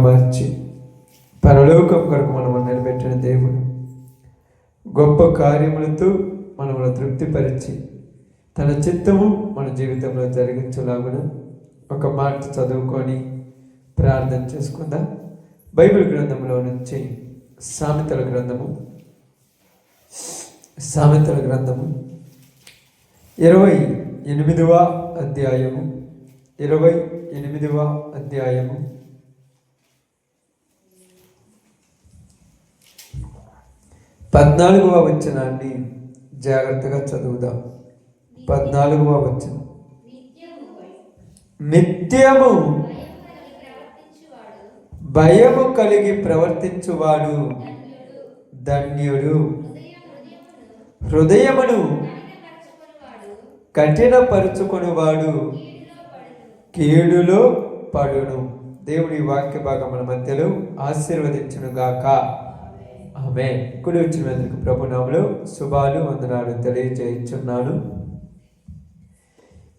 మార్చి పరలోకం కొరకు మనము నిలబెట్టిన దేవుడు గొప్ప కార్యములతో మనము తృప్తిపరిచి తన చిత్తము మన జీవితంలో జరిగించలాగున ఒక మాట చదువుకొని ప్రార్థన చేసుకుందాం. బైబిల్ గ్రంథంలో నుంచి సామెతల గ్రంథము 28వ అధ్యాయము 14వ వచనాన్ని జాగ్రత్తగా చదువుదాం. 14వ వచనం, నిత్యము భయము కలిగి ప్రవర్తించువాడు ధన్యుడు. హృదయమును కఠినపరుచుకొనివాడు కీడులో పడును. దేవుడి వాక్య భాగం మన మధ్యలో ఆశీర్వదించును గాక. ఆమేన్. కుడి వచ్చినందుకు ప్రభునామములో శుభాలు వందనాలు తెలియజేయుచున్నాను.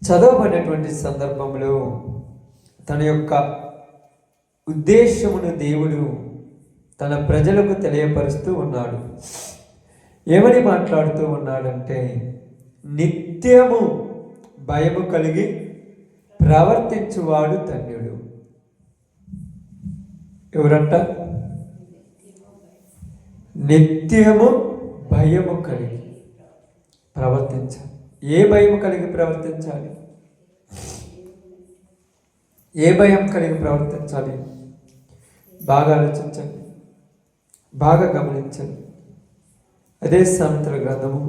చదవబడినటువంటి సందర్భంలో తన యొక్క ఉద్దేశమును దేవుడు తన ప్రజలకు తెలియపరుస్తూ ఉన్నాడు. ఏమని మాట్లాడుతూ ఉన్నాడంటే, నిత్యము భయము కలిగి ప్రవర్తించువాడు ధన్యుడు. ఎవరంట? నిత్యము భయము కలిగి ప్రవర్తించాలి. ఏ భయము కలిగి ప్రవర్తించాలి? ఏ భయం కలిగి ప్రవర్తించాలి? బాగా ఆలోచించండి, బాగా గమనించండి. అదే సామెతల గ్రంథము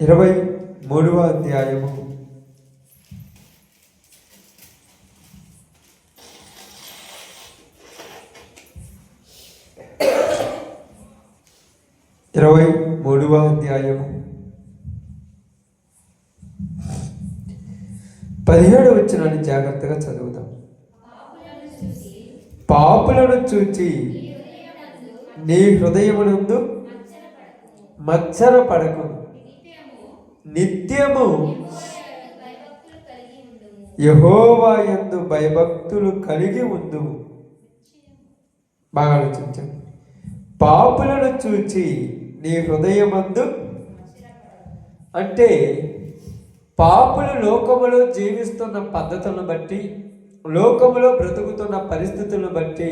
23వ అధ్యాయము 17వ వచనాన్ని జాగ్రత్తగా చదువుదాం. పాపులను చూచి నీ హృదయమునందు మత్సర పడకు, నిత్యము యెహోవా యందు భయభక్తులు కలిగి ఉందుము. బాగా ఆలోచించండి. పాపులను చూచి నీ హృదయమందు అంటే పాపులు లోకములో జీవిస్తున్న పద్ధతులను బట్టి, లోకములో బ్రతుకుతున్న పరిస్థితులను బట్టి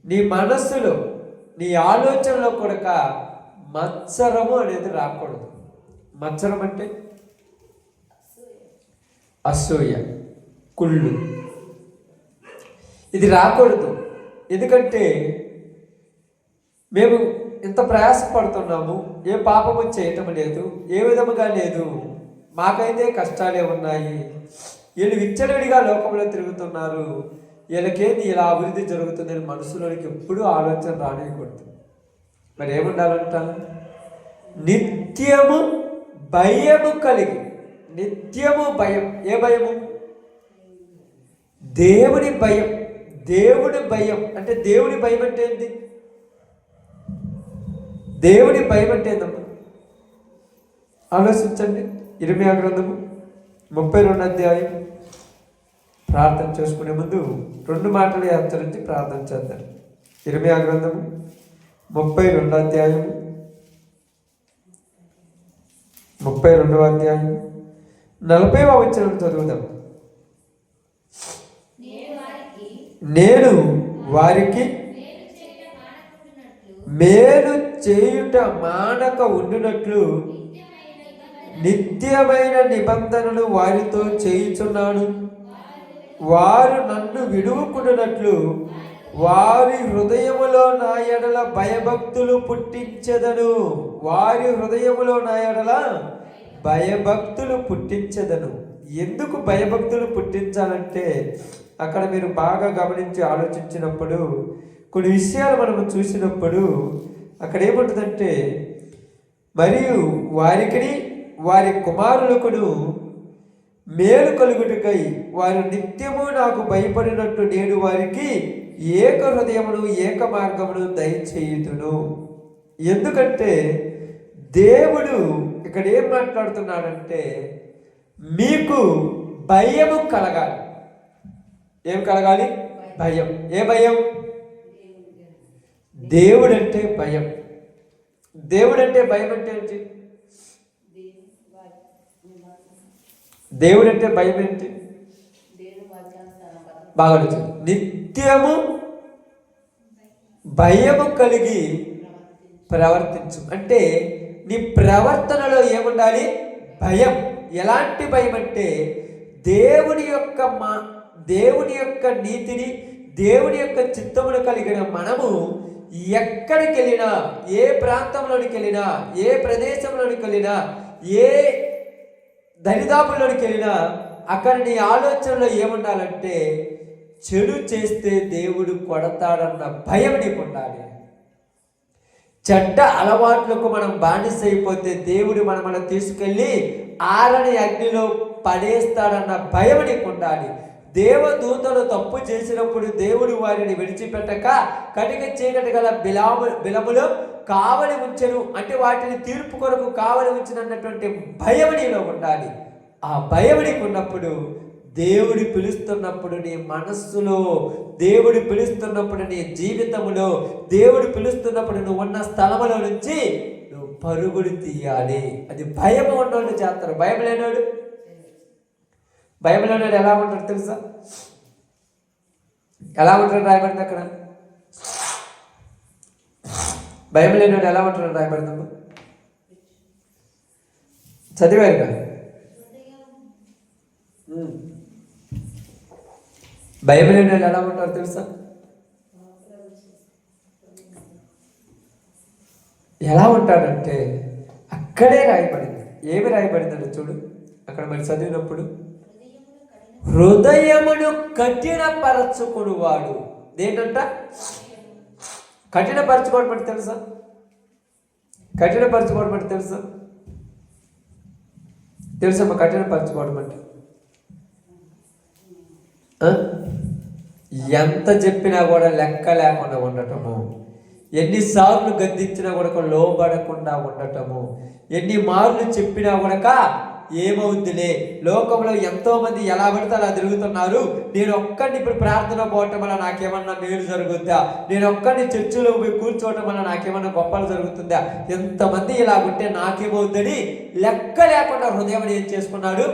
నీ మనస్సులో, నీ ఆలోచనలో కూడా మత్సరము అనేది రాకూడదు. మత్సరం అంటే అసూయ, కుళ్ళు, ఇది రాకూడదు. ఎందుకంటే మేము ఇంత ప్రయాసపడుతున్నాము, ఏ పాపము చేయటం లేదు, ఏ విధముగా లేదు, మాకైతే కష్టాలే ఉన్నాయి, వీళ్ళు విచ్చలవిడిగా లోకంలో తిరుగుతున్నారు, వీళ్ళకేంది ఇలా అభివృద్ధి జరుగుతుందని మనసులోనికి ఎప్పుడూ ఆలోచన రానియకూడదు. మరి ఏముండాలంట? నిత్యము భయము కలిగి. నిత్యము భయం. ఏ భయము? దేవుని భయం. దేవుని భయం అంటే, దేవుని భయం అంటే ఏంటి? దేవుని భయం అంటే ఏందమ్మా? ఆలోచించండి. ఇర్మియా గ్రంథము 32వ అధ్యాయం. ప్రార్థన చేసుకునే ముందు 2 మాటలు హెచ్చరించి ప్రార్థన చేద్దాం. ఇర్మియా గ్రంథము 32వ అధ్యాయం 40వ వచనం చదువుదాం. నేను వారికి మేలు చేయుట మానక ఉండునట్లు నిత్యమైన నిబంధనలు వారితో చేయుచున్నాను. వారు నన్ను విడువకున్నట్లు వారి హృదయములో నా ఎడల భయభక్తులు పుట్టించెదను. వారి హృదయములో నా ఎడల భయభక్తులు పుట్టించెదను. ఎందుకు భయభక్తులు పుట్టించాలంటే, అక్కడ మీరు బాగా గమనించి ఆలోచించినప్పుడు, కొన్ని విషయాలు మనము చూసినప్పుడు అక్కడ ఏముంటుందంటే, మరియు వారికి వారి కుమారులకును మేలు కలుగుటకై వారు నిత్యము నాకు భయపడినట్టు నేను వారికి ఏక హృదయమును ఏక మార్గమును దయచేయుదును. ఎందుకంటే దేవుడు ఇక్కడ ఏం మాట్లాడుతున్నాడంటే, మీకు భయము కలగాలి. ఏం కలగాలి? భయం. ఏ భయం? దేవుడంటే భయం. దేవుడంటే భయం అంటే ఏంటి? దేవుడంటే భయం ఏంటి? బాగా నిత్యము భయము కలిగి ప్రవర్తించు. అంటే నీ ప్రవర్తనలో ఏముండాలి? భయం. ఎలాంటి భయం అంటే దేవుని యొక్క నీతిని, దేవుని యొక్క చిత్తమును కలిగిన మనము ఎక్కడికి వెళ్ళినా, ఏ ప్రాంతంలోనికి వెళ్ళినా, ఏ ప్రదేశంలోనికి వెళ్ళినా, ఏ దరిదాపుల్లోనికి వెళ్ళినా అక్కడ నీ ఆలోచనలో ఏముండాలంటే చెడు చేస్తే దేవుడు కొడతాడన్న భయం నీకు ఉండాలి. చెడ్డ అలవాట్లకు మనం బానిసైపోతే దేవుడు మనల్ని తీసుకెళ్ళి ఆరని అగ్నిలో పడేస్తాడన్న భయం నీకు ఉండాలి. దేవదూతలు తప్పు చేసినప్పుడు దేవుడు వారిని విడిచిపెట్టక కటిక చీకటి గల బిలములో కావలి ఉంచెను. అంటే వాటిని తీర్పు కొరకు కావలి ఉంచినటువంటి భయం నీలో ఉండాలి. ఆ భయం నీకు ఉన్నప్పుడు దేవుడు పిలుస్తున్నప్పుడు నీ మనస్సులో, దేవుడు పిలుస్తున్నప్పుడు నీ జీవితంలో, దేవుడు పిలుస్తున్నప్పుడు నువ్వు ఉన్న స్థలంలో నుంచి నువ్వు పరుగులు తీయాలి. అది భయం ఉన్నోళ్ళు చేస్తారు. భయం లేనాడు ఎలా ఉంటాడు తెలుసా? ఎలా ఉంటాడు రాయబడింది అక్కడ. భయం లేనాడు ఎలా ఉంటాడు రాయబడిందమ్మా? చదివారు కదా. భయం లేనాడు ఎలా ఉంటారు తెలుసా? ఎలా ఉంటాడంటే అక్కడే రాయబడింది. ఏమి రాయబడిందంటే చూడు అక్కడ మరి చదివినప్పుడు, హృదయమును కఠినపరచుకునివాడు. ఏంటంట? కఠినపరచుకోవడం అంటే తెలుసా? కఠినపరచుకోవడం అంటే తెలుసా? తెలుసమ్మా కఠినపరచుకోవడం అంటే? ఎంత చెప్పినా కూడా లెక్క లేకుండా ఉండటము, ఎన్నిసార్లు గద్దించినా కూడా లోబడకుండా ఉండటము, ఎన్ని మార్లు చెప్పినా కూడా ఏమవుద్దిలే, లోకంలో ఎంతో మంది ఎలా పడితే అలా తిరుగుతున్నారు, నేను ఒక్కడిని ఇప్పుడు ప్రార్థన పోవటం వల్ల నాకేమన్నా మేలు జరుగుద్దా, నేను ఒక్కడిని చర్చిలో పోయి కూర్చోవటం వల్ల నాకేమన్నా గొప్పలు జరుగుతుందా, ఎంతమంది ఇలా ఉంటే నాకేమవుద్దని లెక్క లేకుండా హృదయం ఏం చేసుకున్నాడు?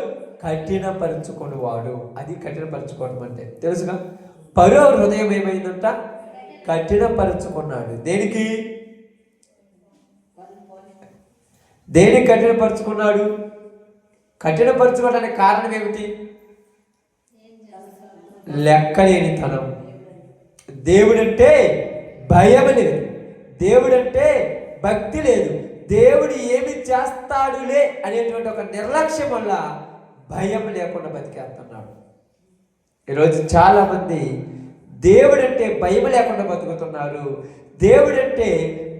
కఠినపరుచుకునేవాడు. అది కఠినపరుచుకోవడం అంటే తెలుసుగా. పరో హృదయం ఏమైందంట? కఠినపరుచుకున్నాడు. దేనికి కఠినపరుచుకున్నాడు? కఠినపరచుకోవడానికి కారణం ఏమిటి? లెక్కలేనితనం. దేవుడంటే భయం లేదు, దేవుడంటే భక్తి లేదు, దేవుడు ఏమి చేస్తాడులే అనేటువంటి ఒక నిర్లక్ష్యం వల్ల భయం లేకుండా బతికేస్తున్నాడు. ఈరోజు చాలామంది దేవుడంటే భయం లేకుండా బతుకుతున్నారు. దేవుడంటే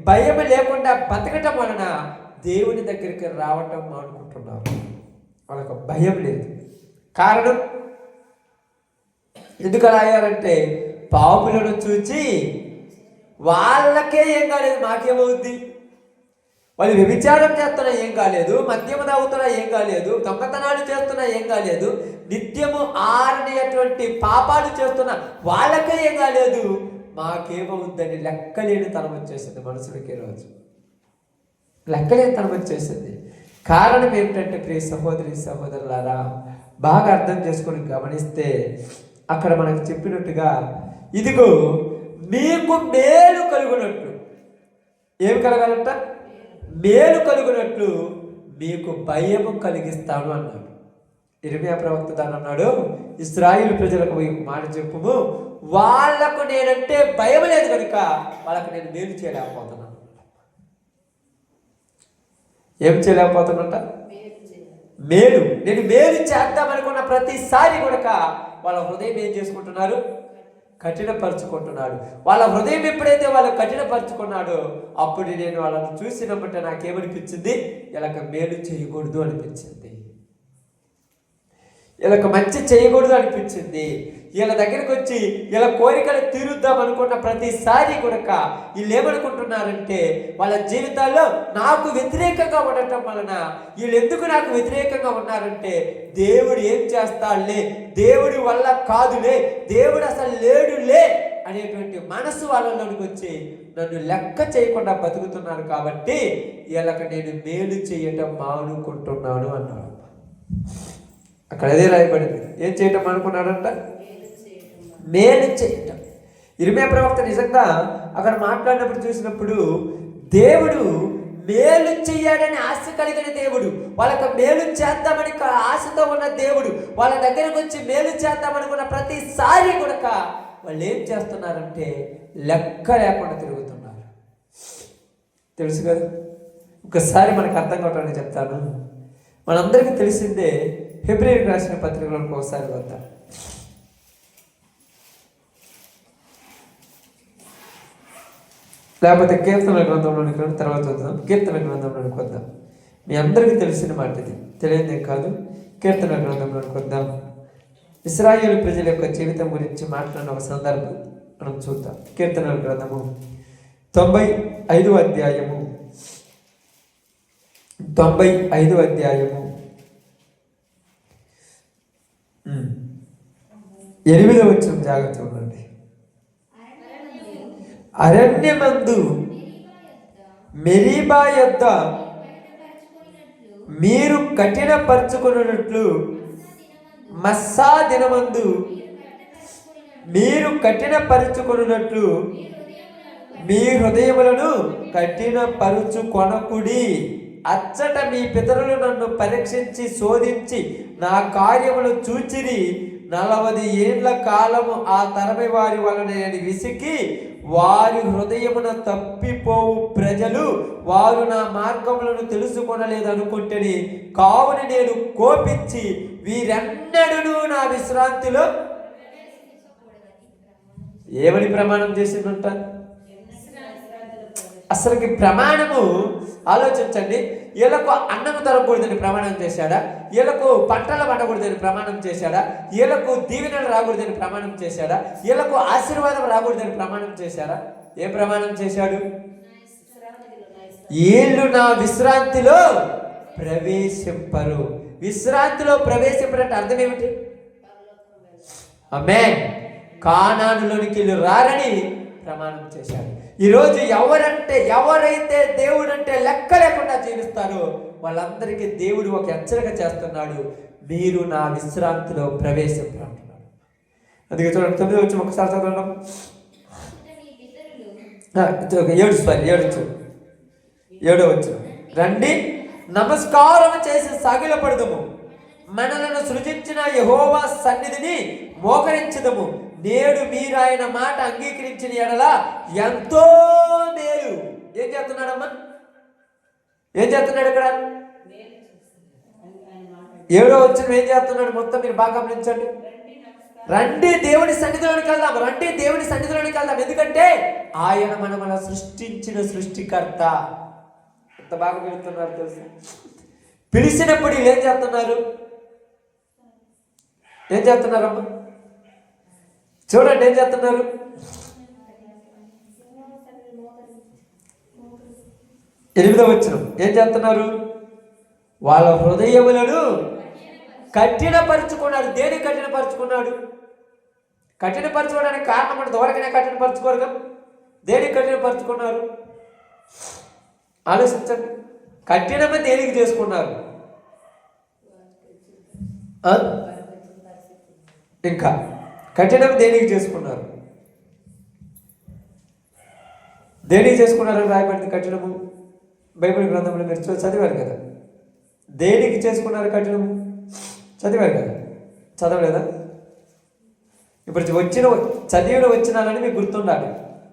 భయం లేకుండా బతకటం వలన దేవుని దగ్గరికి రావటం అనుకుంటున్నారు. వాళ్ళకు భయం లేదు. కారణం ఎందుకు అలా అయ్యారంటే పాపులను చూచి వాళ్ళకే ఏం కాలేదు, మాకేమవుద్ది, వాళ్ళు వ్యభిచారం చేస్తున్నా ఏం కాలేదు, మద్యము తాగుతున్నా ఏం కాలేదు, దొంగతనాలు చేస్తున్నా ఏం కాలేదు, నిత్యము ఆరనేటువంటి పాపాలు చేస్తున్నా వాళ్ళకే ఏం కాలేదు, మాకేమవుద్దని లెక్కలేని తనం వచ్చేసింది మనుషులకి. రోజు లెక్కలేని తనం వచ్చేసింది. కారణం ఏమిటంటే ప్రియ సహోదరి సహోదరులారా, బాగా అర్థం చేసుకొని గమనిస్తే అక్కడ మనకు చెప్పినట్టుగా ఇదిగో మీకు మేలు కలుగునట్లు, ఏమి కలగాలంట? మేలు కలుగునట్లు మీకు భయము కలిగిస్తాను అన్నాడు. ఇర్మియా ప్రవక్త దాన్ని అన్నాడు, ఇశ్రాయేలు ప్రజలకు మాట చెప్పుము, వాళ్లకు నేనంటే భయం లేదు కనుక వాళ్ళకు నేను మేలు చేయలేకపోతున్నాను. ఏం చేయలేకపోతున్నట? మేలు. నేను మేలు చేద్దామనుకున్న ప్రతిసారి కూడా వాళ్ళ హృదయం ఏం చేసుకుంటున్నారు? కఠినపరుచుకుంటున్నాడు. వాళ్ళ హృదయం ఎప్పుడైతే వాళ్ళు కఠినపరుచుకున్నాడో అప్పుడు నేను వాళ్ళని చూసినప్పుడు నాకేమనిపించింది? ఇలాగ మేలు చేయకూడదు అనిపించింది. వీళ్ళకి మంచి చేయకూడదు అనిపించింది. వీళ్ళ దగ్గరికి వచ్చి వీళ్ళ కోరికలు తీరుద్దాం అనుకున్న ప్రతిసారి కూడా వీళ్ళు ఏమనుకుంటున్నారంటే వాళ్ళ జీవితాల్లో నాకు వ్యతిరేకంగా ఉండటం వలన వీళ్ళు ఎందుకు నాకు వ్యతిరేకంగా ఉన్నారంటే దేవుడు ఏం చేస్తాడులే, దేవుడి వల్ల కాదులే, దేవుడు అసలు లేడులే అనేటువంటి మనసు వాళ్ళలోనికి వచ్చి నన్ను లెక్క చేయకుండా బతుకుతున్నారు కాబట్టి వీళ్ళకి నేను మేలు చేయటం మానుకుంటున్నాను అన్నాడు. అక్కడ అదే రాయబడింది. ఏం చేయటం అనుకున్నాడంట? మేలు చేయటం. ఇర్మీయా ప్రవక్త నిజంగా అక్కడ మాట్లాడినప్పుడు చూసినప్పుడు దేవుడు మేలు చెయ్యాడని ఆశ కలిగిన దేవుడు, వాళ్ళకి మేలు చేద్దామని ఆశతో ఉన్న దేవుడు, వాళ్ళ దగ్గరకు వచ్చి మేలు చేద్దామనుకున్న ప్రతిసారి కూడా వాళ్ళు ఏం చేస్తున్నారంటే లెక్క లేకుండా తిరుగుతున్నారు. తెలుసు కదా, ఒకసారి మనకు అర్థం కావడానికి చెప్తాను. మనందరికీ తెలిసిందే, హెబ్రీయులకు రాసిన పత్రికలకు ఒకసారి వద్దాం. లేకపోతే కీర్తన గ్రంథంలోనికి తర్వాత వద్దాం. కీర్తన గ్రంథంలోనికి వద్దాం. మీ అందరికీ తెలిసిన మాట ఇది, తెలియదేం కాదు. కీర్తన గ్రంథంలోనికి వద్దాం. ఇశ్రాయేలు ప్రజల యొక్క జీవితం గురించి మాట్లాడిన ఒక సందర్భం మనం చూద్దాం. కీర్తన గ్రంథము 95వ అధ్యాయము 95వ అధ్యాయము 8వ వచనం జాగ్రత్త చూడండి. అరణ్యమందు మెరీబా యొద్ద మీరు కఠినపరచుకున్నట్లు మస్సా దినమందు మీరు కఠినపరచుకున్నట్లు మీ హృదయములను కఠినపరుచుకొనకుడి. అచ్చట మీ పితరులు నన్ను పరీక్షించి శోధించి నా కార్యములు చూచిరి. 40 ఏండ్ల కాలము ఆ తరమి వారి వలన నేను విసికి వారి హృదయమున తప్పిపోవు ప్రజలు వారు నా మార్గములను తెలుసుకొనలేదు అనుకుంటేని. కావున నేను కోపించి వీరెన్నడూ నా విశ్రాంతిలో ఏమని ప్రమాణం చేసిందంట? అసలుకి ప్రమాణము ఆలోచించండి. వీళ్ళకు అన్నం దొరకకూడదని ప్రమాణం చేశాడా? వీళ్ళకు పంటలు పండకూడదని ప్రమాణం చేశాడా? వీళ్ళకు దీవెనలు రాకూడదని ప్రమాణం చేశాడా? వీళ్ళకు ఆశీర్వాదం రాకూడదని ప్రమాణం చేశాడా? ఏ ప్రమాణం చేశాడు? వీళ్ళు నా విశ్రాంతిలో ప్రవేశింపరు. విశ్రాంతిలో ప్రవేశింపరంటే అర్థం ఏమిటి? ఆమేన్. కానానులోనికి వీళ్ళు రారని ప్రమాణం చేశాడు. ఈరోజు ఎవరైతే దేవుడు అంటే లెక్క లేకుండా జీవిస్తారో వాళ్ళందరికీ దేవుడు ఒక హెచ్చరిక చేస్తున్నాడు, మీరు నా విశ్రాంతిలో ప్రవేశింపంటున్నాడు. అందుకే చూడండి, 9వ వచనం ఒకసారి చదవండి. 7వ వచనం. రండి నమస్కారం చేసి సాగిలపడదము, మనలను సృజించిన యెహోవా సన్నిధిని మోకరించదము. నేడు మీరు ఆయన మాట అంగీకరించిన ఎడల ఎంతో మేలు. ఏం చేస్తున్నాడమ్మా? ఏం చేస్తున్నాడు ఇక్కడ? 7వ వచనం ఏం చేస్తున్నాడు? మొత్తం మీరు బాగా గమనించండి. రండి దేవుని సన్నిధిలోనికి వెళ్దాం, రండి దేవుని సన్నిధిలోనికి వెళ్దాం. ఎందుకంటే ఆయన మనల్ని సృష్టించిన సృష్టికర్త. ఎంత బాగా పిలుస్తున్నారు తెలుసు. పిలిచినప్పుడు వీళ్ళు ఏం చేస్తున్నారు? ఏం చేస్తున్నారమ్మా? చూడండి ఏం చేస్తున్నారు. 8వ వచనం ఏం చేస్తున్నారు? వాళ్ళ హృదయములను కఠినపరుచుకున్నాడు. దేని కఠినపరుచుకున్నాడు? కఠినపరచుకోవడానికి కారణం అంటే దూరకనే కఠినపరచుకోరు కదా. దేనికి కఠినపరుచుకున్నారు? ఆలోచించండి. కఠినమే దేనికి చేసుకున్నారు? ఇంకా కఠినం దేనికి చేసుకున్నారు? దేనికి చేసుకున్నారని రాయబడింది కఠినము బైబిల్ గ్రంథంలో. మీరు చదివారు కదా. దేనికి చేసుకున్నారు కఠినము? చదివారు కదా, చదవలేదా? ఇప్పుడు చదివిన వచ్చినాలని మీకు గుర్తుండాలి.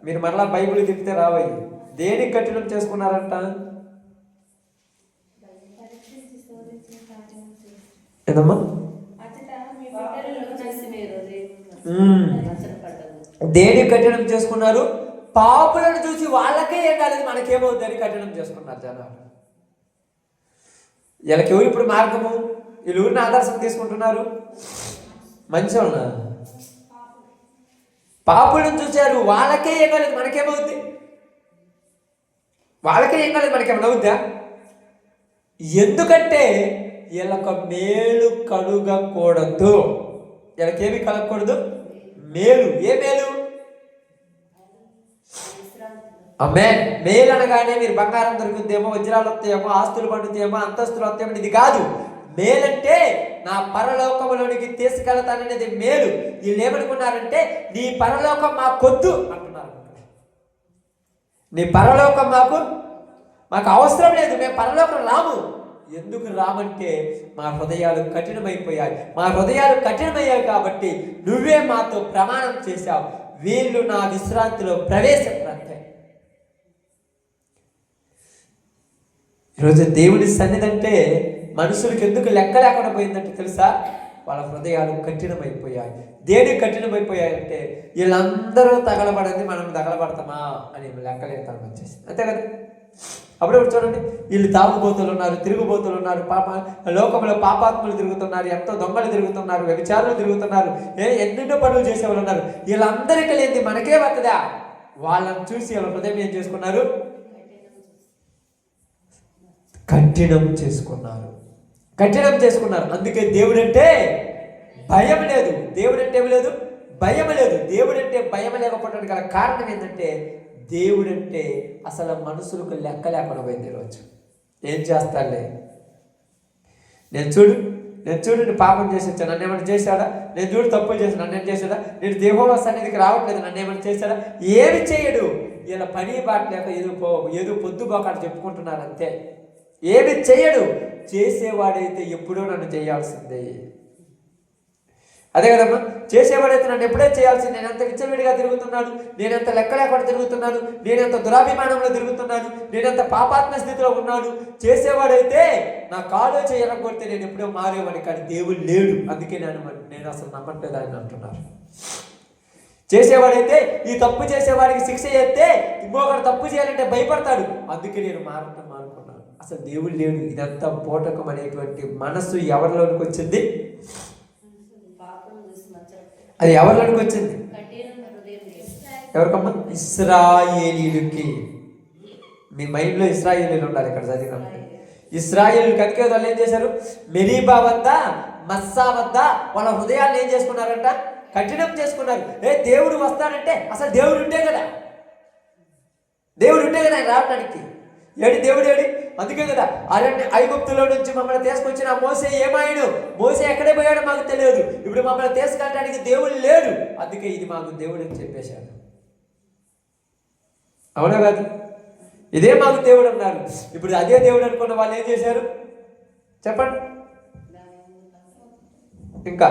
మీరు మరలా బైబిల్ తిప్పితే రావయ్యి. దేనికి కఠినం చేసుకున్నారంట? ఏదమ్మా? దేని కఠినం చేసుకున్నారు? పాపులను చూసి వాళ్ళకే ఏం కాలేదు, మనకేమవుతుందని కఠినం చేసుకున్నారు జనాలు. వీళ్ళకి ఎవరు ఇప్పుడు మార్గము? వీళ్ళు ఊరిని ఆదర్శం తీసుకుంటున్నారు? మంచి వాళ్ళ పాపులను చూశారు, వాళ్ళకే ఏం కాలేదు, మనకేమవుద్ది? వాళ్ళకే ఏం కాలేదు, మనకేమైనా అవుద్దా? ఎందుకంటే వీళ్ళకు మేలు కలుగకూడదు. వీళ్ళకేమి కలగకూడదు? మేలు. ఏ మేలు? మేలు అనగానే మీరు బంగారం దొరుకుతుందేమో, వజ్రాలు వస్తాయేమో, ఆస్తులు పండుతాయేమో, అంతస్తులు వస్తాయేమో, ఇది కాదు. మేలంటే నా పరలోకంలోనికి తీసుకెళ్తాననేది మేలు. వీళ్ళు ఏమనుకున్నారంటే నీ పరలోకం మాకొద్దు అంటున్నారు. నీ పరలోకం మాకు అవసరం లేదు, మేము పరలోకం రాము. ఎందుకు రామంటే మా హృదయాలు కఠినమైపోయాయి. మా హృదయాలు కఠినమయ్యాయి కాబట్టి నువ్వే మాతో ప్రమాణం చేశావు, వీళ్ళు నా విశ్రాంతిలో ప్రవేశపెడతాయి. ఈరోజు దేవుని సన్నిధి అంటే మనుషులకు ఎందుకు లెక్క లేకుండా పోయిందంటే తెలుసా? వాళ్ళ హృదయాలు కఠినమైపోయాయి. దేనికి కఠినమైపోయాయంటే వీళ్ళందరూ తగలబడింది, మనం తగలబడతామా అని లెక్కలేతాను వచ్చేసి, అంతే కదా. అప్పుడప్పుడు చూడండి, వీళ్ళు తాగుబోతులు ఉన్నారు, తిరుగుబోతులు ఉన్నారు, లోకంలో పాపాత్ములు తిరుగుతున్నారు, ఎంతో దొంగలు తిరుగుతున్నారు, వ్యభిచారులు తిరుగుతున్నారు, ఎన్నెన్నో పనులు చేసేవాళ్ళు ఉన్నారు. వీళ్ళందరికీ లేనిది మనకే వస్తుందా? వాళ్ళని చూసి వాళ్ళ హృదయం ఏం చేసుకున్నారు? కఠినం చేసుకున్నారు. అందుకే దేవుడంటే భయం లేదు. దేవుడంటే ఏమి లేదు? భయం లేదు. దేవుడంటే భయం లేకపోవడానికి గల కారణం ఏంటంటే దేవుడంటే అసలు మనుషులకు లెక్క లేకుండా పోయింది. ఈరోజు ఏం చేస్తాడులే, నేను చూడు పాపం చేసి వచ్చాను, నన్ను ఏమైనా చేశాడా? నేను చూడు తప్పులు చేసి నన్ను ఏం చేశాడా? నేను దేవుని సన్నిధికి రావట్లేదు, నన్ను ఏమైనా చేశాడా? ఏమి చేయడు. ఇలా పని బాట లేక ఏదో పొద్దుపోకాడు చెప్పుకుంటున్నారు అంతే. ఏమి చేయడు. చేసేవాడైతే ఎప్పుడో నన్ను చేయాల్సిందే. అదే కదమ్మా, చేసేవాడైతే నన్ను ఎప్పుడే చేయాల్సింది. నేను ఎంత విచ్చలవిడిగా తిరుగుతున్నాను, నేనెంత లెక్క లేకుండా తిరుగుతున్నాను, నేనెంత దురాభిమానంలో తిరుగుతున్నాను, నేనెంత పాపాత్మ స్థితిలో ఉన్నాను. చేసేవాడైతే నా కాలో చేయకపోతే నేను ఎప్పుడో మారేవాడిని, కానీ దేవుడు లేడు. అందుకే నేను అసలు నమ్మట్లేదు ఆయన అంటున్నారు. చేసేవాడైతే ఈ తప్పు చేసేవాడికి శిక్ష చేస్తే ఇంకొకటి తప్పు చేయాలంటే భయపడతాడు. అందుకే నేను మానుకున్నాను. అసలు దేవుడు లేడు. ఇదంతా పోటకం అనేటువంటి మనస్సు ఎవరిలోనికి వచ్చింది? అది ఎవరిలోనికి వచ్చింది? ఎవరికమ్మా? ఇశ్రాయేలీయులకి. మీ మైండ్లో ఇశ్రాయేలీలు ఉండాలి. ఇక్కడ చదివిన ఇశ్రాయేలీలు కతికే వాళ్ళు ఏం చేశారు? మెరీబా వద్ద, మస్సా వద్ద వాళ్ళ హృదయాన్ని ఏం చేసుకున్నారంట? కఠినం చేసుకున్నారు. దేవుడు వస్తాడంటే అసలు దేవుడు ఉంటే కదా ఆయన రావడానికి. దేవుడు ఏడి? అందుకే కదా ఐగుప్తులో నుంచి మమ్మల్ని తీసుకొచ్చిన మోసే ఏమాయడు? మోసే ఎక్కడే పోయాడో మాకు తెలియదు. ఇప్పుడు మమ్మల్ని తీసుకెళ్ళడానికి దేవుడు లేడు, అందుకే ఇది మాకు దేవుడు అని చెప్పేశాడు. అవునా కాదు? ఇదే మాకు దేవుడు అన్నారు. ఇప్పుడు అదే దేవుడు అనుకున్న వాళ్ళు ఏం చేశారు చెప్పండి? ఇంకా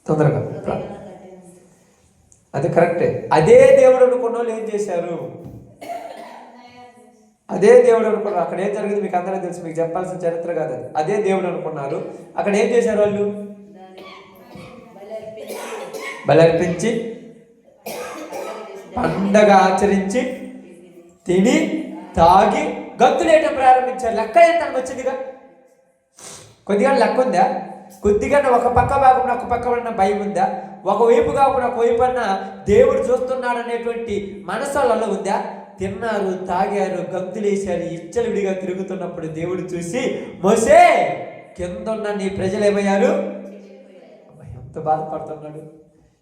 తొందరగా. అది కరెక్టే. అదే దేవుడు అనుకున్న వాళ్ళు ఏం చేశారు? అదే దేవుడు అనుకున్నారు. అక్కడ ఏం జరిగింది మీకు అందరూ తెలుసు, మీకు చెప్పాల్సిన చరిత్ర కాదు అది. అదే దేవుడు అనుకున్నారు. అక్కడ ఏం చేశారు వాళ్ళు? బలర్పించి పండగ ఆచరించి తిని తాగి గంతులేయటం ప్రారంభించారు. లెక్క ఎంత వచ్చిందిగా? కొద్దిగా లెక్క ఉందా? కొద్దిగా ఒక పక్క కాకుండా ఒక పక్క ఉన్న భయం ఉందా? ఒకవైపు కాకుండా ఒకవైపు అన్న దేవుడు చూస్తున్నాడు అనేటువంటి మనసు వాళ్ళలో ఉందా? తిన్నారు, తాగారు, గంతులేశారు, ఇచ్చలవిడిగా తిరుగుతున్నప్పుడు దేవుడు చూసి మోసే కింద ఉన్న నీ ప్రజలు ఏమయ్యారు? ఎంత బాధపడుతున్నాడు.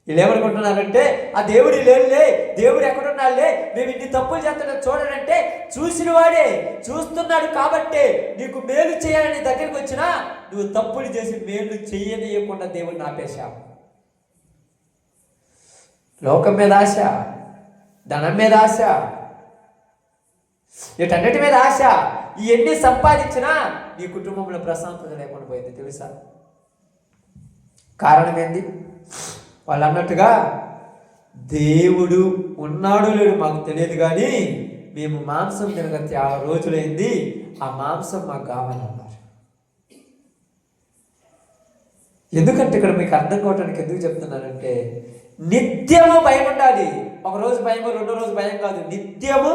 వీళ్ళు ఏమనుకుంటున్నారంటే ఆ దేవుడు లేదులే, దేవుడు ఎక్కడున్నాడులే, మేము ఇన్ని తప్పులు చేస్తున్నా చూడనంటే చూసిన వాడే చూస్తున్నాడు కాబట్టే నీకు మేలు చేయాలని దగ్గరికి వచ్చినా నువ్వు తప్పులు చేసి మేలు చెయ్యనీయకుండా దేవుడిని ఆపేశావు. లోకం మీద ఆశ, ధనం మీద ఆశ, వీటన్నిటి మీద ఆశ, ఇవన్నీ సంపాదించినా నీ కుటుంబంలో ప్రశాంతత లేకుండా పోయింది. తెలుసా కారణం ఏంది? వాళ్ళు అన్నట్టుగా దేవుడు ఉన్నాడు లేడు మాకు తెలియదు, కానీ మేము మాంసం తినక చాలా రోజులైంది, ఆ మాంసం మాకు కావాలన్నారు. ఎందుకంటే ఇక్కడ మీకు అర్థం కావటానికి ఎందుకు చెప్తున్నానంటే నిత్యము భయం ఉండాలి. ఒక రోజు భయం, రెండో రోజు భయం కాదు, నిత్యము.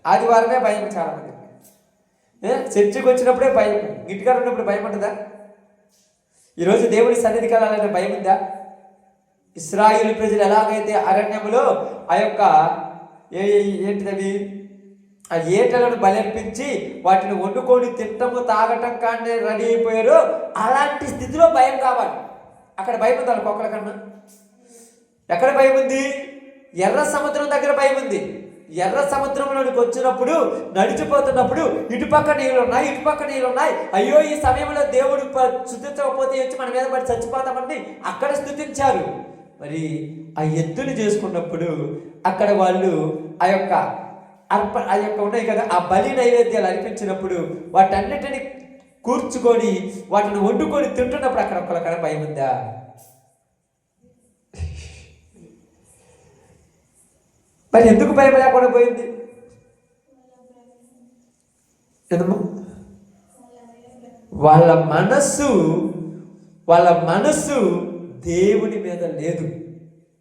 ఆదివారమే భయం చాలా మందికి. చర్చికి వచ్చినప్పుడే భయం, ఇంటికాడ ఉన్నప్పుడు భయం ఉంటుందా? ఈరోజు దేవుడి సన్నిధికి వెళ్ళాలనే భయం ఉందా? ఇశ్రాయేలు ప్రజలు ఎలాగైతే అరణ్యములో ఆ యొక్క ఏంటిదవి ఆ ఏటలను బలర్పించి వాటిని వండుకొని తింటము తాగటం కానీ రెడీ అయిపోయారు. అలాంటి స్థితిలో భయం కావాలి. అక్కడ భయం ఉంది వాళ్ళకి ఒక్కరికన్నా. ఎక్కడ భయం ఉంది? ఎర్ర సముద్రం దగ్గర భయం ఉంది. ఎర్ర సముద్రంలోనికి వచ్చినప్పుడు నడిచిపోతున్నప్పుడు ఇటుపక్క నీళ్ళు ఉన్నాయి, ఇటుపక్క నీళ్ళు ఉన్నాయి. అయ్యో ఈ సమయంలో దేవుడు స్తుతించకపోతే వచ్చి మన మీద పడి చచ్చిపోతామని అక్కడ స్తుతించారు. మరి ఆ ఎత్తులు చేసుకున్నప్పుడు అక్కడ వాళ్ళు ఆ యొక్క ఉన్నాయి కదా, ఆ బలి నైవేద్యాలు అర్పించినప్పుడు వాటన్నిటిని కూర్చుకొని వాటిని వండుకొని తింటున్నప్పుడు అక్కడ ఒక్కరికన్నా భయం ఉందా? మరి ఎందుకు భయం లేకుండా పోయింది? వాళ్ళ మనస్సు దేవుని మీద లేదు.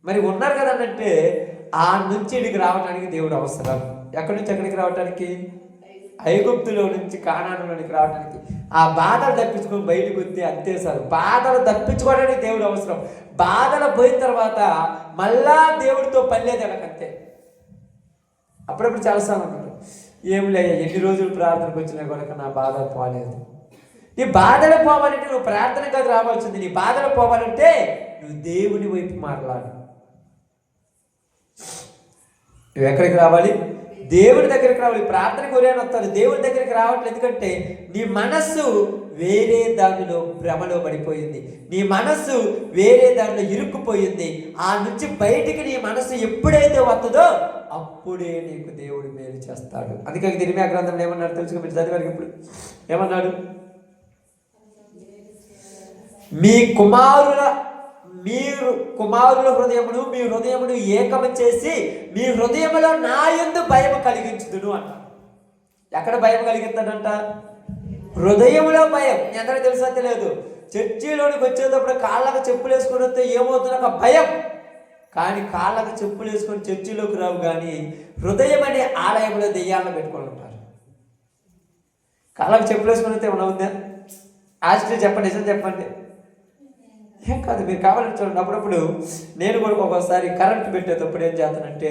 మరి ఉన్నారు కదా అంటే ఆ నుంచి ఇక్కడికి రావడానికి దేవుడు అవసరం. ఎక్కడి నుంచి ఎక్కడికి రావడానికి? ఐగుప్తులో నుంచి కానానులోనికి రావడానికి. ఆ బాధలు తప్పించుకొని బయటకు వస్తే అంతే సార్. బాధలు తప్పించుకోవడానికి దేవుడు అవసరం. బాధలు పోయిన తర్వాత మళ్ళా దేవుడితో పని లేదు ఎలాగంతే. అప్పుడప్పుడు చాలాసార్లు ఉంటాడు, ఏం లేదు ఎన్ని రోజులు ప్రార్థనకు వచ్చినా కూడా నా బాధలు పోలేదు. నీ బాధలు పోవాలంటే నువ్వు ప్రార్థన కాదు రావాల్సింది. నీ బాధలు పోవాలంటే నువ్వు దేవుని వైపు మాట్లాడు. నువ్వు ఎక్కడికి రావాలి? దేవుడి దగ్గరికి రావాలి. ప్రార్థనకు ఎవరైనా వస్తారు, దేవుడి దగ్గరికి రావట్లేదు. ఎందుకంటే నీ మనస్సు వేరే దానిలో భ్రమలో పడిపోయింది. నీ మనస్సు వేరే దానిలో ఇరుక్కుపోయింది. ఆ నుంచి బయటికి నీ మనస్సు ఎప్పుడైతే వస్తుందో అప్పుడే నీకు దేవుడు మేలు చేస్తాడు. అందుకే ఇర్మీయా గ్రంథంలో ఏమన్నాడు తెలుసుకో, మీరు చదివారు ఇప్పుడు. ఏమన్నాడు? మీరు కుమారుల హృదయమును మీ హృదయమును ఏకము చేసి మీ హృదయములో నా యందు భయం కలిగించుదును అంట. ఎక్కడ భయం కలిగిస్తాడంట? హృదయంలో భయం. ఎందరో తెలుసా తెలియదు, చర్చిలోనికి వచ్చేటప్పుడు కాళ్ళకు చెప్పులు వేసుకొని వస్తే ఏమవుతుంది? ఒక భయం. కానీ కాళ్ళకు చెప్పులు వేసుకొని చర్చిలోకి రావు, కానీ హృదయం అనే ఆలయంలో దెయ్యాలను పెట్టుకొని ఉంటారు. కాళ్ళకు చెప్పులు వేసుకొని వస్తే ఏమన్నా ఉందా? ఆశ్చర్య చెప్పండి, నిజం చెప్పండి. ఏం కాదు, మీరు కావాలని చూడండి. అప్పుడప్పుడు నేను కూడా ఒక్కోసారి కరెంట్ పెట్టేటప్పుడు ఏం చేస్తానంటే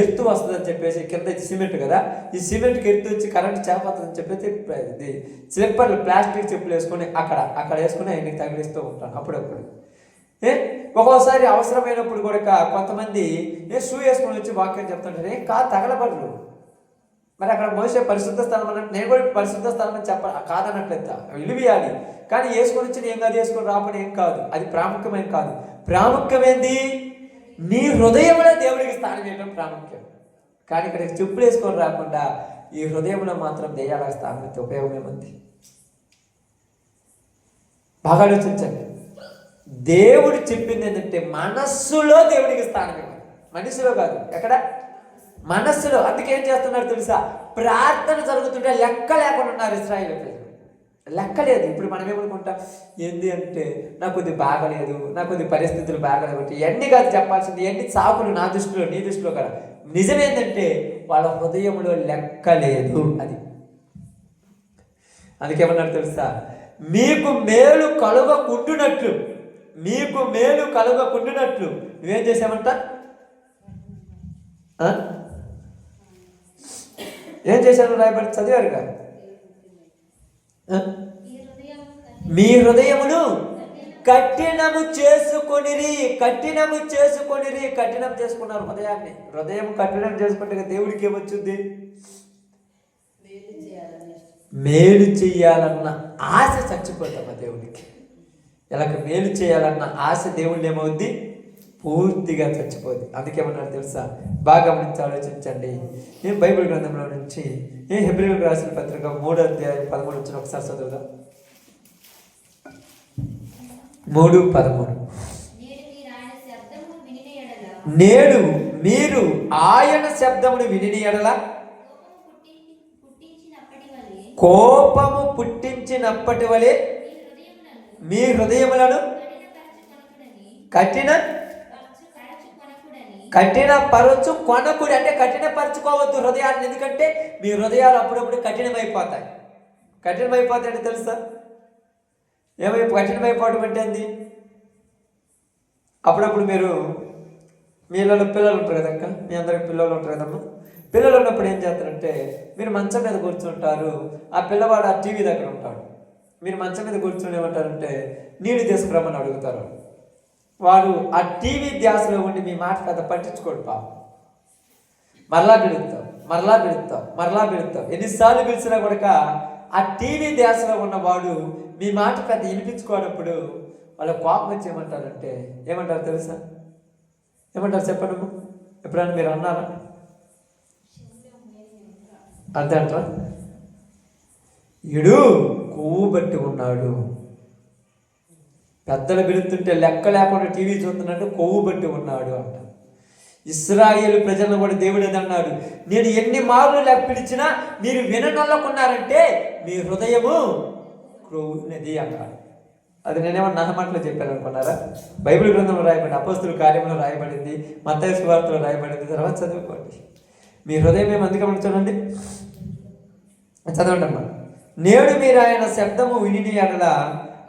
ఎర్త్ వస్తుందని చెప్పేసి, కింద సిమెంట్ కదా, ఈ సిమెంట్కి ఎర్త్ వచ్చి కరెంట్ చేపతుందని చెప్పేసి ఇది స్లిప్పర్లు ప్లాస్టిక్ చెప్పులు వేసుకొని అక్కడ వేసుకొని ఆయనకి తగిలిస్తూ ఉంటాను అప్పుడప్పుడు. ఒక్కోసారి అవసరమైనప్పుడు కూడా కొంతమంది షూ వేసుకొని వచ్చి వాక్యం చెప్తుంటారు, కాదు తగలబడరు. మరి అక్కడ మోసే పరిశుద్ధ స్థలం అన్నట్టు నేను కూడా పరిశుద్ధ స్థలం అని కాదన్నట్లయితే విలువేయాలి. కానీ వేసుకొని వచ్చి ఏం కాదు, వేసుకొని రాపని ఏం కాదు, అది ప్రాముఖ్యమైన కాదు. ప్రాముఖ్యమైంది నీ హృదయంలో దేవుడికి స్థానం చేయడం ప్రాముఖ్యం. కానీ ఇక్కడ చెప్పులు వేసుకొని రాకుండా ఈ హృదయంలో మాత్రం దెయ్యాలకు స్థానం అయితే ఉపయోగం ఏముంది? బాగా ఆలోచించండి. దేవుడు చెప్పింది ఏంటంటే మనస్సులో దేవుడికి స్థానం ఇవ్వాలి, మనిషిలో కాదు. ఎక్కడ? మనస్సులో. అందుకే ఏం చేస్తున్నారు తెలుసా? ప్రార్థన జరుగుతుంటే లెక్క లేకుండా ఉన్నారు ఇశ్రాయేలు ప్రజలు. లెక్క లేదు. ఇప్పుడు మనం ఏమనుకుంటాం, ఏంది అంటే నాకు కొద్ది బాగలేదు, నాకు కొద్ది పరిస్థితులు బాగలేదు, ఇవన్నీ కాదు చెప్పాల్సింది. ఇవన్నీ సాకులు నా దృష్టిలో, నీ దృష్టిలో కదా. నిజమేంటంటే వాళ్ళ హృదయంలో లెక్క లేదు. అది అందుకేమన్నారు తెలుసా? మీకు మేలు కలుగకుండునట్లు నువ్వేం చేసావంట? ఏం చేశాను రాయబడి చదివారు కదా. మీ హృదయమును కఠినము చేసుకొనిరి. కఠినం చేసుకున్నారు హృదయాన్ని. హృదయం కఠినం చేసుకుంటే దేవుడికి ఏమొచ్చుద్ది? మేలు చెయ్యాలన్న ఆశ చచ్చిపోతామా దేవుడికి? ఇలా మేలు చేయాలన్న ఆశ దేవుళ్ళు ఏమవుద్ది? పూర్తిగా చచ్చిపోద్ది. అందుకేమన్నారు తెలుసా? బాగా గమనించి ఆలోచించండి. నేను బైబిల్ గ్రంథంలో నుంచి హెబ్రీయులకు రాసిన పత్రిక 3వ అధ్యాయం 13 వచ్చిన ఒకసారి చదువుదాం. 3:13. నేడు మీరు ఆయన శబ్దమును విని ఎడల కోపము పుట్టించినప్పటి వలె మీ హృదయములను కఠినపరచు కొనకుడి. అంటే కఠినపరచుకోవద్దు హృదయాన్ని. ఎందుకంటే మీ హృదయాలు అప్పుడప్పుడు కఠినమైపోతాయి. కఠినమైపోతాయండి తెలుసా? కఠినమైపోవడం అంటే ఏంది? అప్పుడప్పుడు మీరు మీ ఇళ్ళలో పిల్లలు ఉంటారు కదక్క, మీ అందరికి పిల్లలు ఉంటారు కదమ్మా. పిల్లలు ఉన్నప్పుడు ఏం చేస్తారంటే, మీరు మంచం మీద కూర్చుంటారు, ఆ పిల్లవాడు ఆ టీవీ దగ్గర ఉంటాడు. మీరు మంచం మీద కూర్చొని ఏమంటారంటే నీళ్ళు తీసుకురమ్మని అడుగుతారు. వాడు ఆ టీవీ ధ్యాసలో ఉండి మీ మాట పెద్ద పట్టించుకోడు. మరలా పిలుస్తాం. ఎన్నిసార్లు పిలిచినా కూడా ఆ టీవీ ధ్యాసలో ఉన్నవాడు మీ మాట పెద్ద వినిపించుకోనప్పుడు వాళ్ళ కోపం వచ్చి ఏమంటారు తెలుసా? ఏమంటారు చెప్పండి? ఎప్పుడైనా మీరు అన్నారా? అంతే అంటారా? ఇడు కొవ్వు బట్టి ఉన్నాడు. పెద్దలు పిలుస్తుంటే లెక్క లేకుండా టీవీ చూస్తున్నట్టు కొవ్వు బట్టి ఉన్నాడు అంట. ఇశ్రాయేలు ప్రజలను కూడా దేవుడు ఏది అన్నాడు? నేను ఎన్ని మార్లు పిలిచినా మీరు విననొల్లకున్నారంటే మీ హృదయము క్రొవ్వునది అన్నాడు. అది నేనేమన్నా నా మాటలో చెప్పాను అనుకున్నారా? బైబిల్ గ్రంథంలో రాయబడింది, అపోస్తుల కార్యంలో రాయబడింది, మత్తయి సువార్తలో రాయబడింది. తర్వాత చదువుకోండి. మీ హృదయం ఏమి అందుకని చూడండి, చదవండి అమ్మా. నేడు మీరు ఆయన శబ్దము విని ఎడల